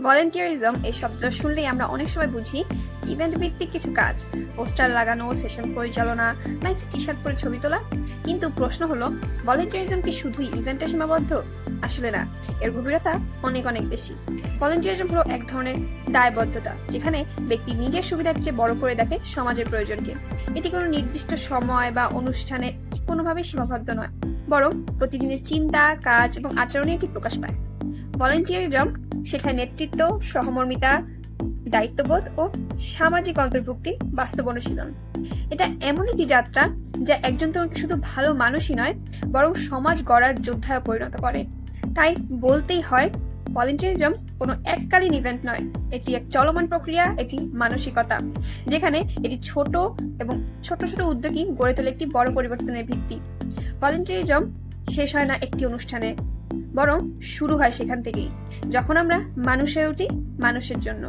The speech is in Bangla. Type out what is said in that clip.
ভলেন্টিয়ারিজম এই শব্দটা শুনলেই আমরা অনেক সময় বুঝি ইভেন্ট ভিত্তিক কিছু কাজ, পোস্টার লাগানো, সেশন পরিচালনা বা একটা টি শার্ট পরে ছবি তোলা। কিন্তু প্রশ্ন হলো, ভলেন্টিয়ারিজম কি শুধুই ইভেন্টে সীমাবদ্ধ? আসলে না, এর গভীরতা অনেক অনেক বেশি। ভলেন্টিয়ারিজম হলো এক ধরনের দায়বদ্ধতা, যেখানে ব্যক্তি নিজের সুবিধার চেয়ে বড় করে দেখে সমাজের প্রয়োজনকে। এটি কোনো নির্দিষ্ট সময় বা অনুষ্ঠানে কোনোভাবেই সীমাবদ্ধ নয়, বরং প্রতিদিনের চিন্তা, কাজ এবং আচরণে এটি প্রকাশ পায়। ভলেন্টিয়ারিজম শেখায় নেতৃত্ব, সহমর্মিতা, দায়িত্ববোধ ও সামাজিক অন্তর্ভুক্তির বাস্তব অনুশীলন। এটা এমন একটি যাত্রা যা একজন তরুণকে শুধু ভালো মানুষই নয়, বরং সমাজ গড়ার যোদ্ধায় পরিণত করে। তাই বলতেই হয়, ভলেন্টিয়ারিজম কোনো এককালীন ইভেন্ট নয়, এটি এক চলমান প্রক্রিয়া, এটি মানসিকতা, যেখানে এটি ছোট ছোট উদ্যোগই গড়ে তোলে একটি বড় পরিবর্তনের ভিত্তি। ভলেন্টিয়ারিজম শেষ হয় না একটি অনুষ্ঠানে, বরং শুরু হয় সেখান থেকেই, যখন আমরা মানুষ হয়ে উঠি মানুষের জন্য।